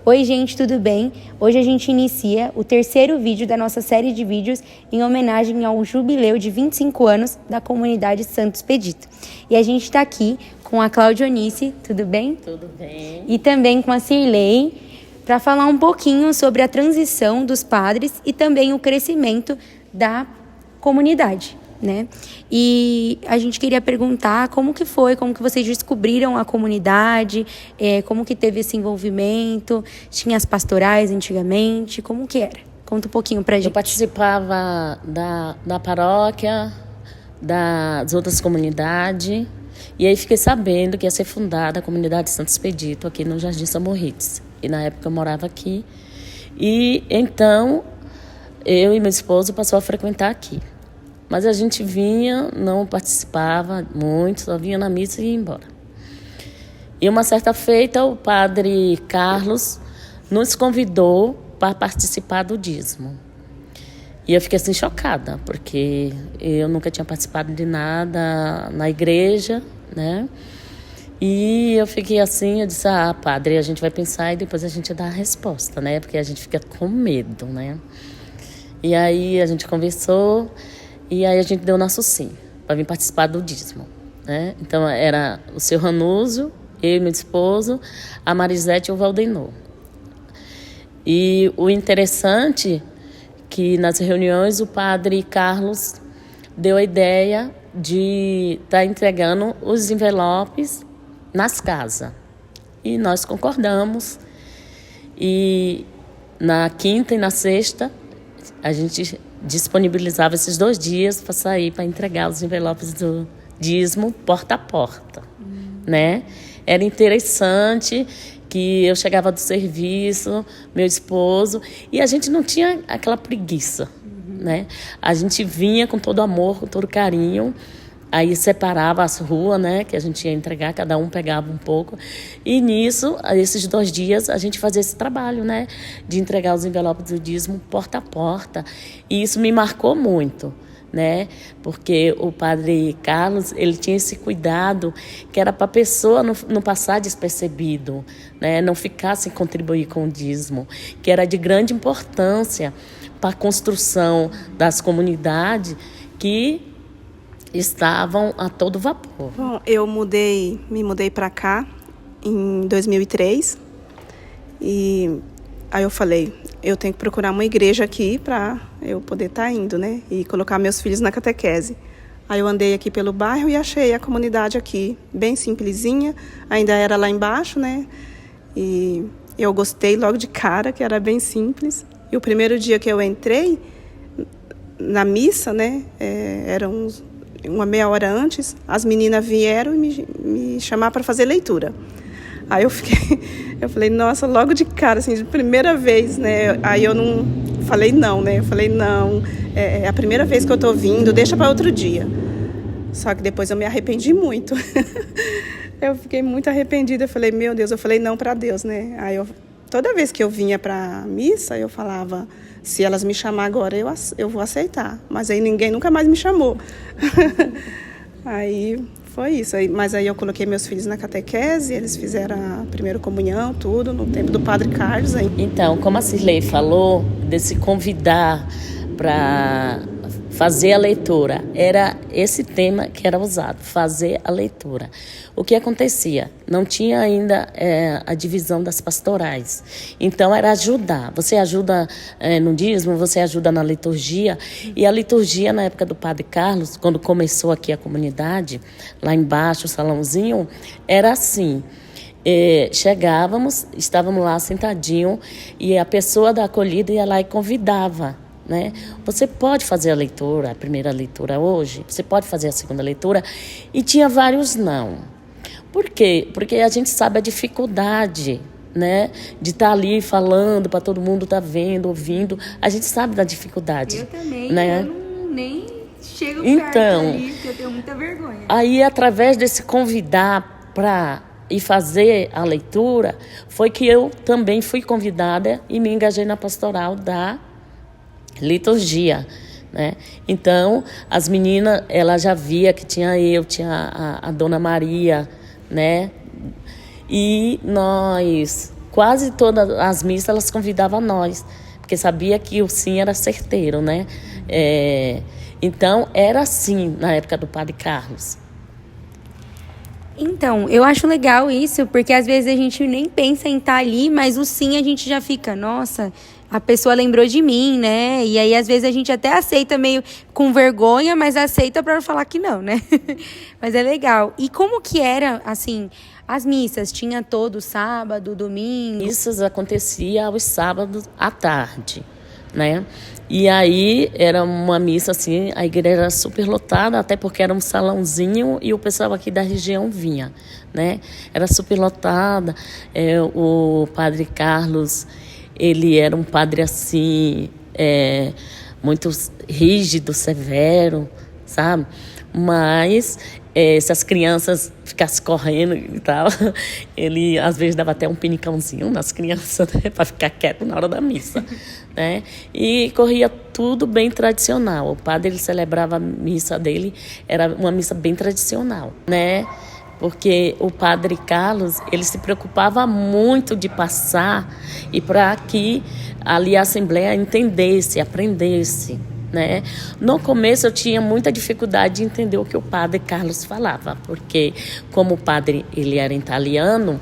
Oi gente, tudo bem? Hoje a gente inicia o terceiro vídeo da nossa série de vídeos em homenagem ao jubileu de 25 anos da comunidade Santo Expedito. E a gente está aqui com a Claudionice, tudo bem? Tudo bem. E também com a Cirlei, para falar um pouquinho sobre a transição dos padres e também o crescimento da comunidade, né? E a gente queria perguntar como que vocês descobriram a comunidade, como que teve esse envolvimento, tinha as pastorais antigamente, como que era? Conta um pouquinho pra gente. Eu participava da paróquia, das outras comunidades, e aí fiquei sabendo que ia ser fundada a comunidade Santo Expedito aqui no Jardim São Moritz. E na época eu morava aqui. E então eu e meu esposo passou a frequentar aqui. Mas a gente vinha, não participava muito, só vinha na missa e ia embora. E uma certa feita, o padre Carlos nos convidou para participar do dízimo. E eu fiquei assim chocada, porque eu nunca tinha participado de nada na igreja, né? E eu fiquei assim, eu disse, padre, a gente vai pensar e depois a gente dá a resposta, né? Porque a gente fica com medo, né? E aí a gente conversou. E aí a gente deu nosso sim, para vir participar do dízimo, né? Então era o seu Ranúzio, eu e meu esposo, a Marisete e o Valdenor. E o interessante que nas reuniões o padre Carlos deu a ideia de estar entregando os envelopes nas casas. E nós concordamos. E na quinta e na sexta a gente disponibilizava esses 2 dias para sair, para entregar os envelopes do dízimo porta a porta, né? Era interessante que eu chegava do serviço, meu esposo, e a gente não tinha aquela preguiça, né? A gente vinha com todo amor, com todo carinho, aí separava as ruas, né, que a gente ia entregar, cada um pegava um pouco. E nisso, esses 2 dias, a gente fazia esse trabalho, né, de entregar os envelopes do dízimo porta a porta. E isso me marcou muito, né, porque o padre Carlos, ele tinha esse cuidado que era para a pessoa não passar despercebido, né, não ficar sem contribuir com o dízimo, que era de grande importância para a construção das comunidades que estavam a todo vapor. Bom, eu me mudei para cá em 2003 e aí eu falei, eu tenho que procurar uma igreja aqui para eu poder estar indo, né? E colocar meus filhos na catequese. Aí eu andei aqui pelo bairro e achei a comunidade aqui bem simplesinha, ainda era lá embaixo, né? E eu gostei logo de cara, que era bem simples. E o primeiro dia que eu entrei na missa, né? Era uma meia hora antes, as meninas vieram e me chamaram para fazer leitura. Aí eu falei, nossa, logo de cara, assim, de primeira vez, né? Aí eu não falei não, né? Eu falei, não, é a primeira vez que eu tô vindo, deixa para outro dia. Só que depois eu me arrependi muito. Eu fiquei muito arrependida, eu falei, meu Deus, eu falei não para Deus, né? Aí toda vez que eu vinha para missa, eu falava, se elas me chamar agora, eu vou aceitar. Mas aí ninguém nunca mais me chamou. Aí foi isso. Mas aí eu coloquei meus filhos na catequese, eles fizeram a primeira comunhão, tudo, no tempo do padre Carlos. Aí. Então, como a Cirlei falou, desse convidar para fazer a leitura, era esse tema que era usado, fazer a leitura. O que acontecia? Não tinha ainda a divisão das pastorais. Então, era ajudar. Você ajuda no dízimo, você ajuda na liturgia. E a liturgia, na época do padre Carlos, quando começou aqui a comunidade, lá embaixo, o salãozinho, era assim. Chegávamos, estávamos lá sentadinho, e a pessoa da acolhida ia lá e convidava. Né? Você pode fazer a leitura, a primeira leitura hoje, você pode fazer a segunda leitura, e tinha vários não. Por quê? Porque a gente sabe a dificuldade, né, de estar ali falando para todo mundo estar vendo, ouvindo, a gente sabe da dificuldade. Eu também, né? eu nem chego então, perto ali, porque eu tenho muita vergonha. Aí, através desse convidar para ir fazer a leitura, foi que eu também fui convidada e me engajei na pastoral da liturgia, né? Então, as meninas, ela já via que tinha a Dona Maria, né? E nós quase todas as missas elas convidavam nós, porque sabia que o sim era certeiro, né? Então, era assim na época do Padre Carlos. Então, eu acho legal isso, porque às vezes a gente nem pensa em estar ali, mas o sim a gente já fica, nossa, a pessoa lembrou de mim, né? E aí às vezes a gente até aceita meio com vergonha, mas aceita para falar que não, né? Mas é legal. E como que era, assim, as missas? Tinha todo sábado, domingo? Missas acontecia aos sábados à tarde, né? E aí era uma missa assim, a igreja era super lotada, até porque era um salãozinho e o pessoal aqui da região vinha, né? Era super lotada. O Padre Carlos, ele era um padre assim, muito rígido, severo, sabe? Mas se as crianças ficassem correndo e tal, ele às vezes dava até um pinicãozinho nas crianças, né, para ficar quieto na hora da missa, né? E corria tudo bem tradicional. O padre, ele celebrava a missa dele, era uma missa bem tradicional, né? Porque o Padre Carlos, ele se preocupava muito de passar e para que ali a Assembleia entendesse, aprendesse, né? No começo eu tinha muita dificuldade de entender o que o Padre Carlos falava, porque como o padre ele era italiano,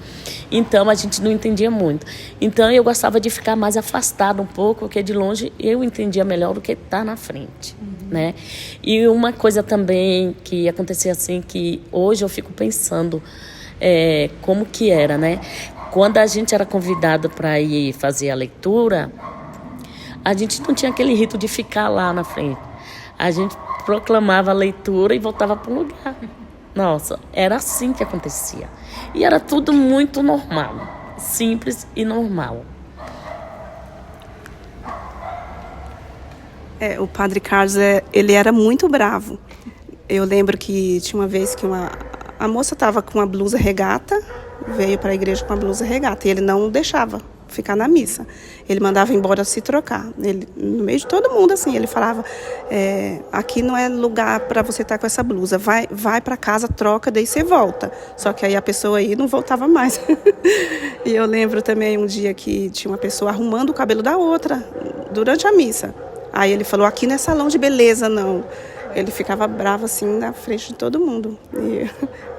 então a gente não entendia muito. Então eu gostava de ficar mais afastado um pouco, porque de longe eu entendia melhor do que estar na frente, né? E uma coisa também que acontecia assim, que hoje eu fico pensando como que era, né? Quando a gente era convidado para ir fazer a leitura, a gente não tinha aquele rito de ficar lá na frente. A gente proclamava a leitura e voltava para o lugar. Nossa, era assim que acontecia. E era tudo muito normal, simples e normal. O Padre Carlos, ele era muito bravo. Eu lembro que tinha uma vez que a moça estava com uma blusa regata, veio para a igreja com uma blusa regata, e ele não deixava ficar na missa. Ele mandava embora se trocar. Ele, no meio de todo mundo, assim, ele falava, aqui não é lugar para você estar com essa blusa, vai para casa, troca, daí você volta. Só que aí a pessoa aí não voltava mais. E eu lembro também um dia que tinha uma pessoa arrumando o cabelo da outra, durante a missa. Aí ele falou, aqui não é salão de beleza, não. Ele ficava bravo, assim, na frente de todo mundo. E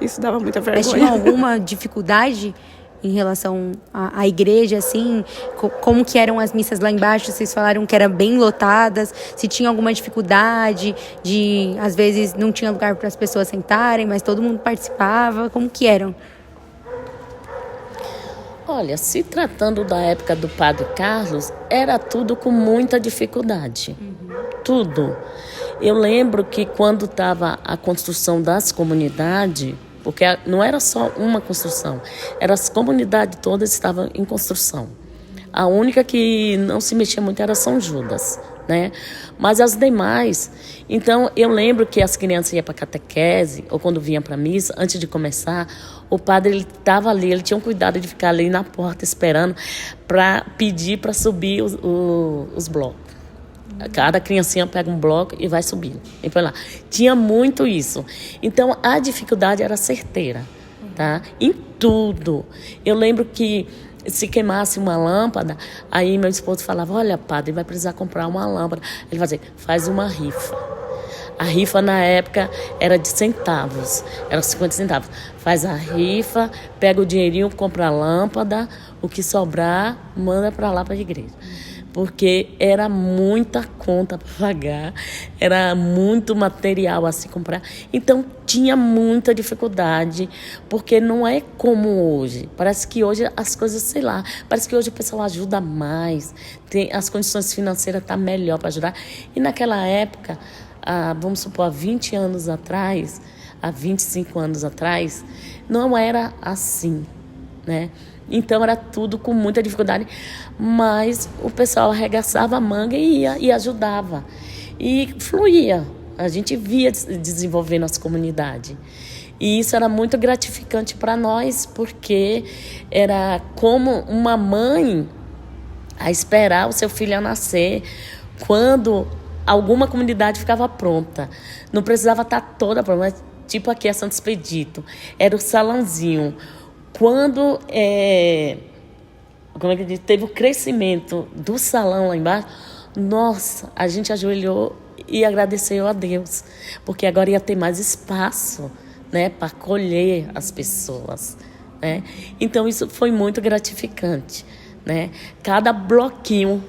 isso dava muita vergonha. Mas tinha alguma dificuldade em relação à igreja, assim? Como que eram as missas lá embaixo? Vocês falaram que eram bem lotadas. Se tinha alguma dificuldade de, às vezes, não tinha lugar para as pessoas sentarem, mas todo mundo participava. Como que eram? Olha, se tratando da época do Padre Carlos, era tudo com muita dificuldade. Tudo. Eu lembro que quando estava a construção das comunidades, porque não era só uma construção, as comunidades todas estavam em construção. A única que não se mexia muito era São Judas, né? Mas as demais... Então, eu lembro que as crianças iam para catequese, ou quando vinham para a missa, antes de começar, o padre estava ali, ele tinha um cuidado de ficar ali na porta esperando para pedir para subir os blocos. Cada criancinha pega um bloco e vai subindo. E foi lá. Tinha muito isso. Então, a dificuldade era certeira, tá? Em tudo. Eu lembro que se queimasse uma lâmpada, aí meu esposo falava, olha, padre, vai precisar comprar uma lâmpada. Ele fazia, faz uma rifa. A rifa, na época, era de centavos. Era 50 centavos. Faz a rifa, pega o dinheirinho, compra a lâmpada, o que sobrar, manda para lá para a igreja. Porque era muita conta para pagar, era muito material a se comprar. Então, tinha muita dificuldade, porque não é como hoje. Parece que hoje as coisas, sei lá, parece que hoje o pessoal ajuda mais, as condições financeiras estão melhor para ajudar. E naquela época, vamos supor, há 20 anos atrás, há 25 anos atrás, não era assim, né? Então era tudo com muita dificuldade, mas o pessoal arregaçava a manga e ia e ajudava. E fluía, a gente via desenvolvendo as comunidades. E isso era muito gratificante para nós, porque era como uma mãe a esperar o seu filho a nascer, quando alguma comunidade ficava pronta. Não precisava estar toda pronta, mas tipo aqui a Santo Expedito, era o salãozinho. Quando como é que diz? Teve o crescimento do salão lá embaixo, nossa, a gente ajoelhou e agradeceu a Deus, porque agora ia ter mais espaço, né, para acolher as pessoas, né? Então isso foi muito gratificante, né? Cada bloquinho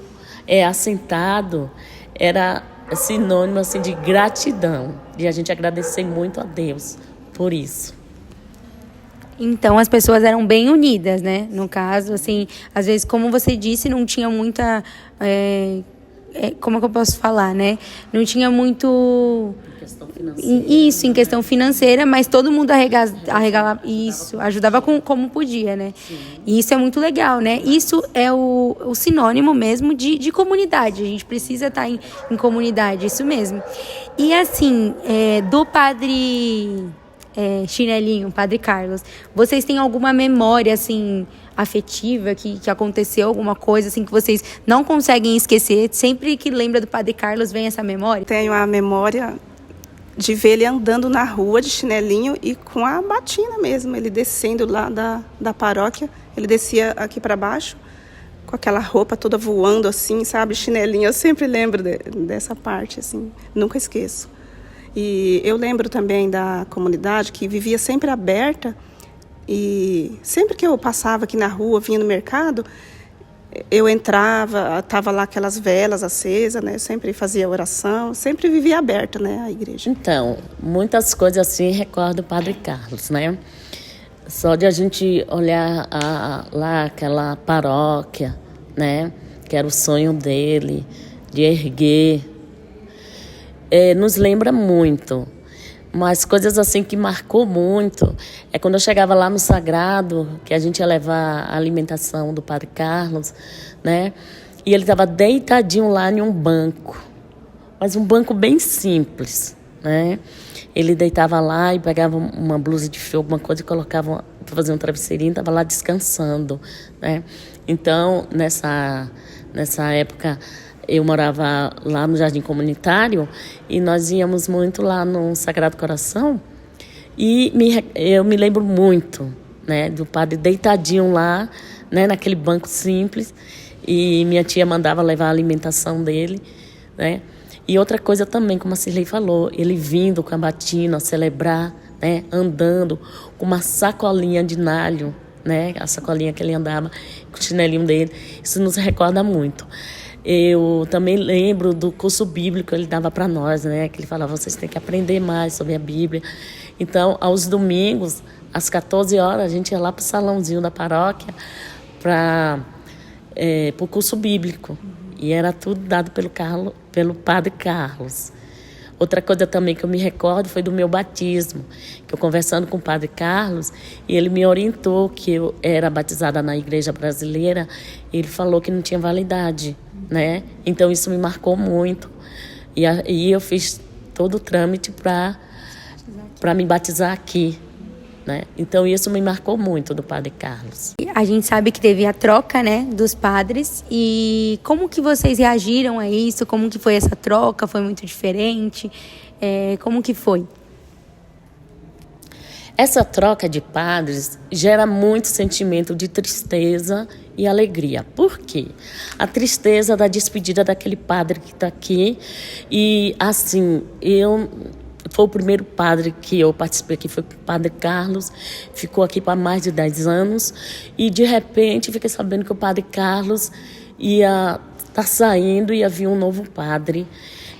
assentado era sinônimo assim de gratidão, e a gente agradecer muito a Deus por isso. Então, as pessoas eram bem unidas, né? No caso, assim, às vezes, como você disse, não tinha muita... como é que eu posso falar, né? Não tinha muito... Questão financeira. Isso, em questão financeira, mas todo mundo arregava isso, ajudava como podia, né? Sim. E isso é muito legal, né? Isso é o sinônimo mesmo de comunidade. A gente precisa estar em comunidade, isso mesmo. E assim, do padre... Chinelinho, Padre Carlos, vocês têm alguma memória assim afetiva que aconteceu, alguma coisa assim que vocês não conseguem esquecer? Sempre que lembra do Padre Carlos vem essa memória? Tenho a memória de ver ele andando na rua de chinelinho e com a batina mesmo, ele descendo lá da paróquia, ele descia aqui para baixo com aquela roupa toda voando assim, sabe, chinelinho. Eu sempre lembro dessa parte assim, nunca esqueço. E eu lembro também da comunidade que vivia sempre aberta, e sempre que eu passava aqui na rua, vinha no mercado, eu entrava, estava lá aquelas velas acesas, né? Eu sempre fazia oração, sempre vivia aberta, né, a igreja. Então, muitas coisas assim recordo o Padre Carlos, né? Só de a gente olhar lá aquela paróquia, né? Que era o sonho dele, de erguer. Nos lembra muito, mas coisas assim que marcou muito é quando eu chegava lá no Sagrado, que a gente ia levar a alimentação do Padre Carlos, né? E ele estava deitadinho lá em um banco, mas um banco bem simples, né? Ele deitava lá e pegava uma blusa de fio, alguma coisa, e colocava para fazer um travesseirinho, estava lá descansando, né? Então, nessa época, eu morava lá no Jardim Comunitário e nós íamos muito lá no Sagrado Coração, e eu me lembro muito, né, do padre deitadinho lá, né, naquele banco simples, e minha tia mandava levar a alimentação dele, né? E outra coisa também, como a Cirlei falou, ele vindo com a batina celebrar, né, andando com uma sacolinha de nalho, né, a sacolinha que ele andava com o chinelinho dele, isso nos recorda muito. Eu também lembro do curso bíblico que ele dava para nós, né? Que ele falava, vocês têm que aprender mais sobre a Bíblia. Então, aos domingos, às 14 horas, a gente ia lá para o salãozinho da paróquia para o curso bíblico. E era tudo dado pelo Padre Carlos. Outra coisa também que eu me recordo foi do meu batismo, que eu conversando com o Padre Carlos, e ele me orientou que eu era batizada na igreja brasileira, e ele falou que não tinha validade, né? Então isso me marcou muito, e eu fiz todo o trâmite para me batizar aqui, né? Então isso me marcou muito do Padre Carlos. A gente sabe que teve a troca, né, dos padres, e como que vocês reagiram a isso? Como que foi essa troca? Foi muito diferente? Como que foi? Essa troca de padres gera muito sentimento de tristeza e alegria. Por quê? A tristeza da despedida daquele padre que está aqui, e assim, foi o primeiro padre que eu participei aqui, foi o Padre Carlos, ficou aqui por mais de 10 anos, e de repente fiquei sabendo que o Padre Carlos ia estar saindo, ia vir um novo padre,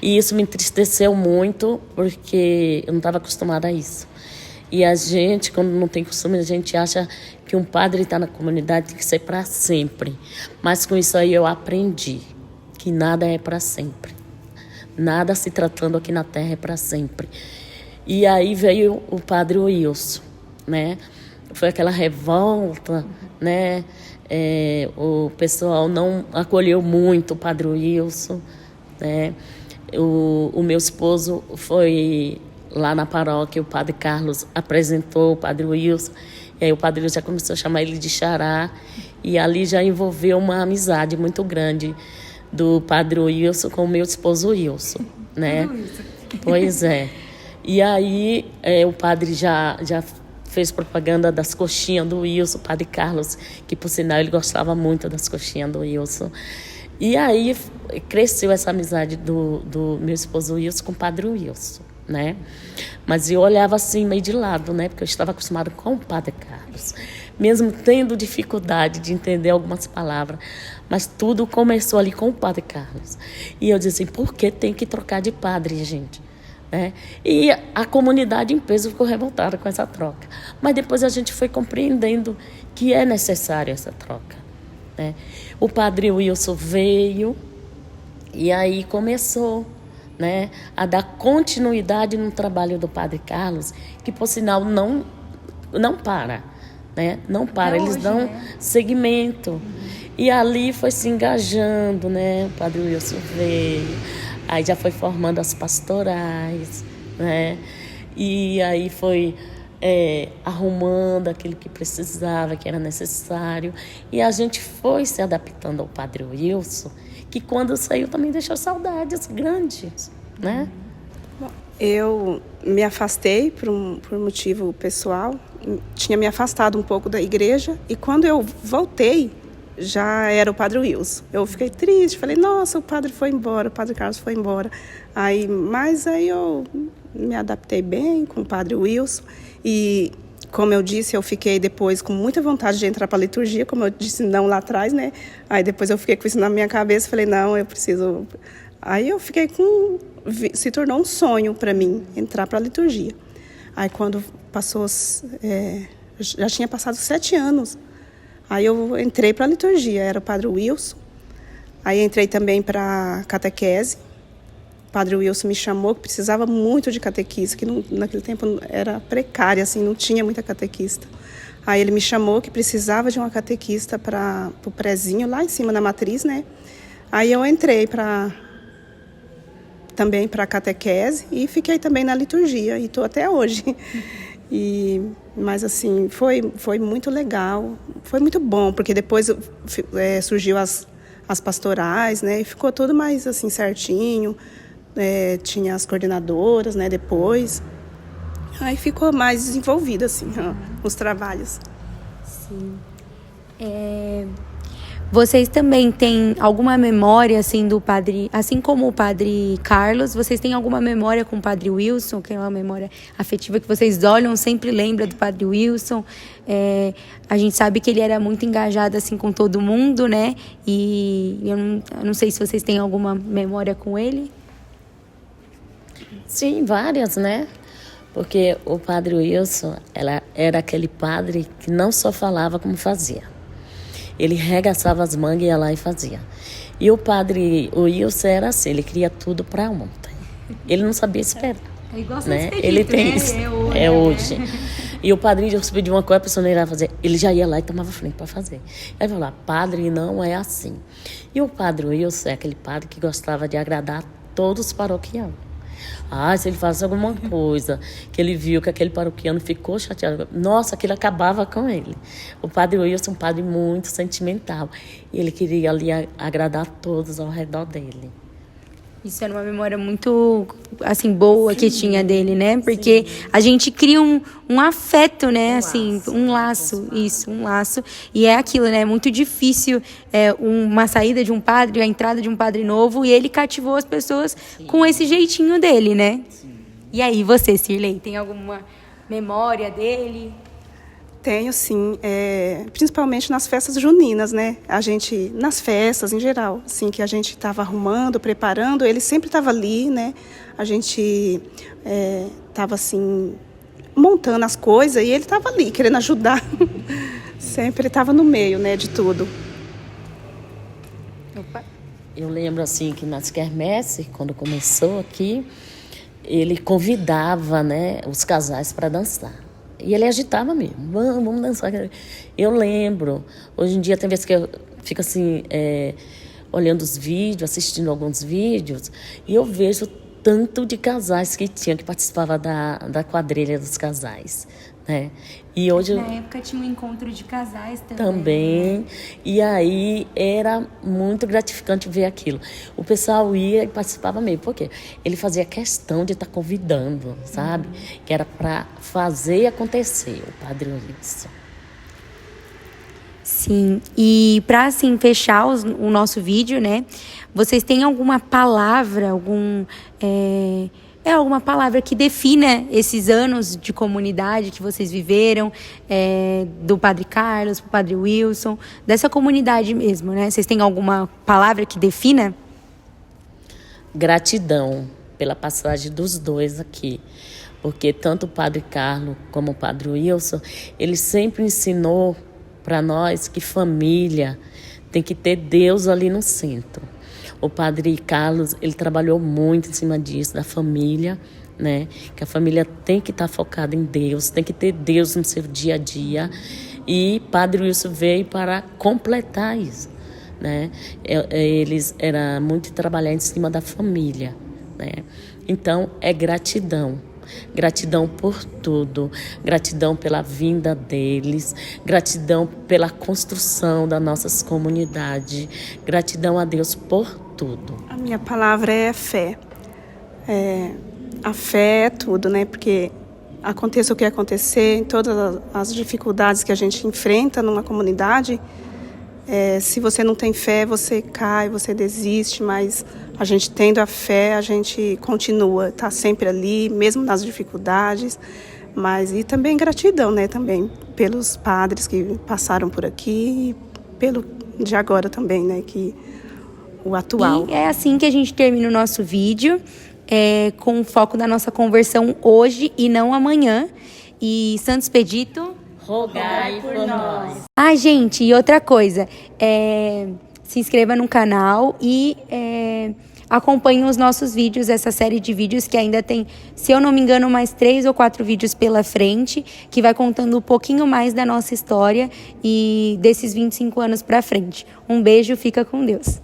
e isso me entristeceu muito, porque eu não estava acostumada a isso. E a gente, quando não tem costume, a gente acha que um padre está na comunidade tem que ser para sempre, mas com isso aí eu aprendi que nada é para sempre. Nada se tratando aqui na terra é para sempre. E aí veio o Padre Wilson, né? Foi aquela revolta, né? O pessoal não acolheu muito o Padre Wilson, né? O meu esposo foi lá na paróquia, o Padre Carlos apresentou o Padre Wilson, e aí o Padre Wilson já começou a chamar ele de xará, e ali já envolveu uma amizade muito grande do Padre Wilson com o meu esposo Wilson, né? Pois é. E aí o padre já fez propaganda das coxinhas do Wilson, o Padre Carlos, que por sinal ele gostava muito das coxinhas do Wilson. E aí cresceu essa amizade do meu esposo Wilson com o Padre Wilson, né? Mas eu olhava assim meio de lado, né? Porque eu estava acostumada com o Padre Carlos, mesmo tendo dificuldade de entender algumas palavras. Mas tudo começou ali com o Padre Carlos. E eu dizia assim, por que tem que trocar de padre, gente? Né? E a comunidade em peso ficou revoltada com essa troca. Mas depois a gente foi compreendendo que é necessário essa troca, né? O Padre Wilson veio e aí começou, né, a dar continuidade no trabalho do Padre Carlos, que por sinal não para, né? Não para, eles dão seguimento. E ali foi se engajando, né? O Padre Wilson veio, aí já foi formando as pastorais, né? E aí foi arrumando aquilo que precisava, que era necessário. E a gente foi se adaptando ao Padre Wilson, que quando saiu também deixou saudades grandes, né? Bom, eu me afastei por motivo pessoal, tinha me afastado um pouco da igreja, e quando eu voltei, já era o Padre Wilson. Eu fiquei triste, falei, nossa, o padre foi embora, o Padre Carlos foi embora. Mas aí eu me adaptei bem com o Padre Wilson, e como eu disse, eu fiquei depois com muita vontade de entrar para a liturgia, como eu disse não lá atrás, né? Aí depois eu fiquei com isso na minha cabeça, falei, não, eu preciso... Aí eu fiquei se tornou um sonho para mim entrar para a liturgia. Aí quando passou, já tinha passado 7 anos, aí eu entrei para a liturgia, era o Padre Wilson. Aí entrei também para a catequese. O Padre Wilson me chamou, que precisava muito de catequista, que naquele tempo era precária, assim, não tinha muita catequista. Aí ele me chamou que precisava de uma catequista para o prezinho, lá em cima na matriz, né? Aí eu entrei também para a catequese e fiquei também na liturgia, e estou até hoje. Mas assim, foi muito legal, foi muito bom, porque depois surgiu as pastorais, né? E ficou tudo mais assim certinho. Tinha as coordenadoras, né, depois. Aí ficou mais desenvolvido, assim, os trabalhos. Sim. Vocês também têm alguma memória, assim, do padre... Assim como o Padre Carlos, vocês têm alguma memória com o Padre Wilson? Que é uma memória afetiva que vocês olham, sempre lembra do Padre Wilson. A gente sabe que ele era muito engajado, assim, com todo mundo, né? E eu não sei se vocês têm alguma memória com ele. Sim, várias, né? Porque o Padre Wilson era aquele padre que não só falava como fazia. Ele regaçava as mangas e ia lá e fazia. E o Padre Wilson era assim, ele queria tudo para ontem. Ele não sabia esperar. É igual né? Felipe, Ele tem né? isso. É hoje. E o Padre Wilson pediu uma coisa, a pessoa não ia fazer. Ele já ia lá e tomava frente para fazer. Aí ele falou, padre não é assim. E o Padre Wilson é aquele padre que gostava de agradar todos os paroquianos. Se ele faz alguma coisa que ele viu que aquele paroquiano ficou chateado, nossa, aquilo acabava com ele. O Padre Wilson é um padre muito sentimental. E ele queria ali agradar todos ao redor dele. Isso era uma memória muito, assim, boa que tinha dele, né? Porque a gente cria um afeto, né? Um laço. E é aquilo, né? Muito difícil uma saída de um padre, a entrada de um padre novo, e ele cativou as pessoas com esse jeitinho dele, né? Sim. E aí, você, Cirlei, tem alguma memória dele? Tenho, sim, principalmente nas festas juninas, né? Nas festas em geral, assim, que a gente estava arrumando, preparando, ele sempre estava ali, né? A gente estava assim montando as coisas e ele estava ali querendo ajudar. Sempre estava no meio, né, de tudo. Opa. Eu lembro assim que nas quermesses, quando começou aqui, ele convidava, né, os casais para dançar. E ele agitava mesmo, vamos dançar. Eu lembro, hoje em dia tem vezes que eu fico assim, olhando os vídeos, assistindo alguns vídeos, e eu vejo tanto de casais que participavam da quadrilha dos casais, né? E hoje Na época tinha um encontro de casais também. também, e aí era muito gratificante ver aquilo. O pessoal ia e participava mesmo, porque ele fazia questão de estar convidando, sabe? Que era para fazer acontecer, o Padre Wilson. Sim, e para assim fechar o nosso vídeo, né? Vocês têm alguma palavra, alguma palavra que defina esses anos de comunidade que vocês viveram, do Padre Carlos, pro Padre Wilson, dessa comunidade mesmo, né? Vocês têm alguma palavra que defina? Gratidão pela passagem dos dois aqui, porque tanto o Padre Carlos como o Padre Wilson, ele sempre ensinou para nós que família tem que ter Deus ali no centro. O Padre Carlos, ele trabalhou muito em cima disso, da família, né? Que a família tem que estar focada em Deus, tem que ter Deus no seu dia a dia. E Padre Wilson veio para completar isso, né? Eles era muito trabalhar em cima da família, né? Então, é gratidão. Gratidão por tudo, gratidão pela vinda deles, gratidão pela construção das nossas comunidades, gratidão a Deus por tudo. A minha palavra é fé. A fé é tudo, né? Porque aconteça o que acontecer, em todas as dificuldades que a gente enfrenta numa comunidade, se você não tem fé, você cai, você desiste, mas a gente tendo a fé, a gente continua, está sempre ali, mesmo nas dificuldades, e também gratidão, né, também pelos padres que passaram por aqui e pelo de agora também, né, que o atual. E é assim que a gente termina o nosso vídeo, com o foco da nossa conversão hoje e não amanhã. E Santo Expedito, Rogai por nós. Ah, gente, e outra coisa, se inscreva no canal e acompanhe os nossos vídeos, essa série de vídeos que ainda tem, se eu não me engano, mais 3 ou 4 vídeos pela frente, que vai contando um pouquinho mais da nossa história e desses 25 anos pra frente. Um beijo, fica com Deus.